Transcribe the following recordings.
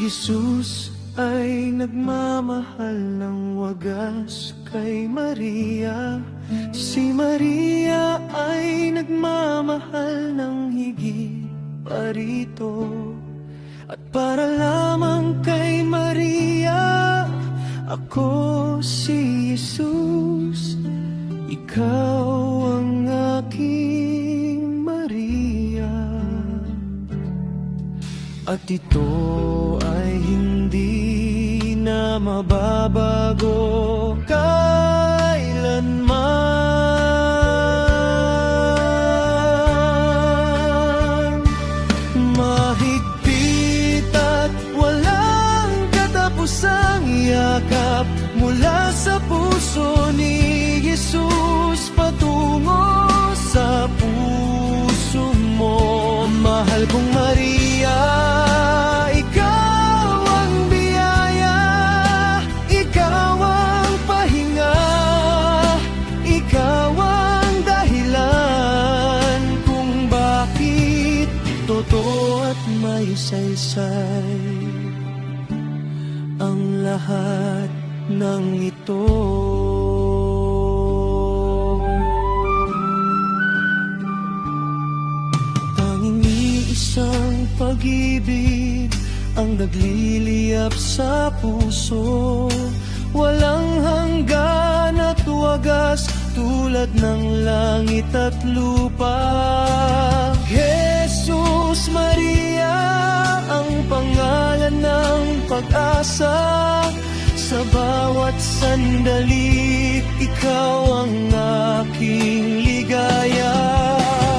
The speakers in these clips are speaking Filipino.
Jesus ay nagmamahal ng wagas kay Maria. Si Maria ay nagmamahal ng higit pa rito. At para lamang kay Maria, ako si Jesus, ikaw ang aking Maria. At ito ay hindi na mababago kailanman. Mahigpit at walang katapusang yakap mula sa puso ni Jesus patungo sa puso mo. Mahal kong Maria, ikaw ang biyaya, ikaw ang pahinga, ikaw ang dahilan kung bakit totoo at may saysay ang lahat ng ito. Tanging iisang pag-ibig ang nagliliyap sa puso, walang hanggan at wagas tulad ng langit at lupa. Jesus Maria, ang pangalan ng pag-asa. Sa bawat sandali, ikaw ang aking ligaya.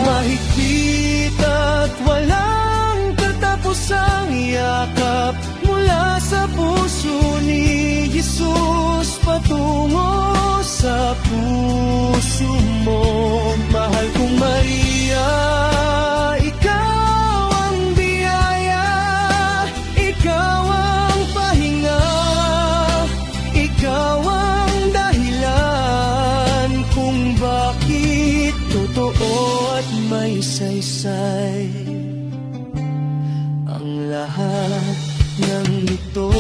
Mahigpit at walang katapusang yakap mula sa puso ni Jesus patungo sa puso mo. Mahal kong Maria, ikaw ang biyaya, ikaw ang pahinga, ikaw ang dahilan kung bakit totoo at may saysay ang lahat ng ito.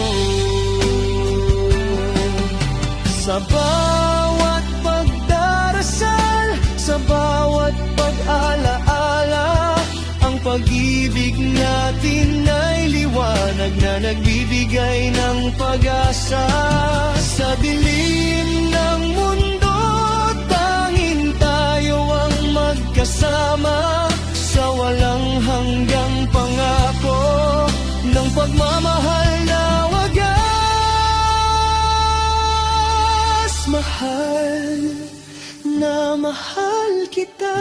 Sa bawat pagdarasal, sa bawat pag-alaala, ang pag-ibig natin ay liwanag na nagbibigay ng pag-asa. Sa dilim ng mundo, tanging tayo ang magkasama sa walang hanggang pangako ng pagmamahal na wagas. Mahal na mahal kita,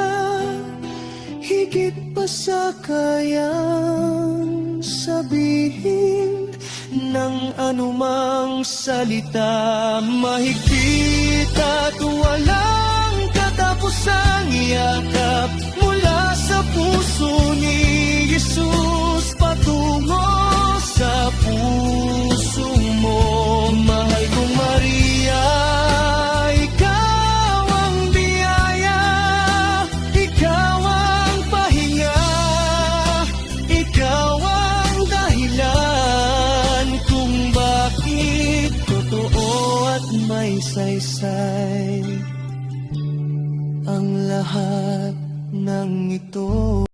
higit pa sa kayang sabihin ng anumang salita. Mahigpit at walang katapusang yakap mula sa puso ni Jesus patungo sa puso mo. Mahal kong Maria, ikaw ang biyaya, ikaw ang pahinga, ikaw ang dahilan kung bakit totoo at may saysay ang lahat ng ito.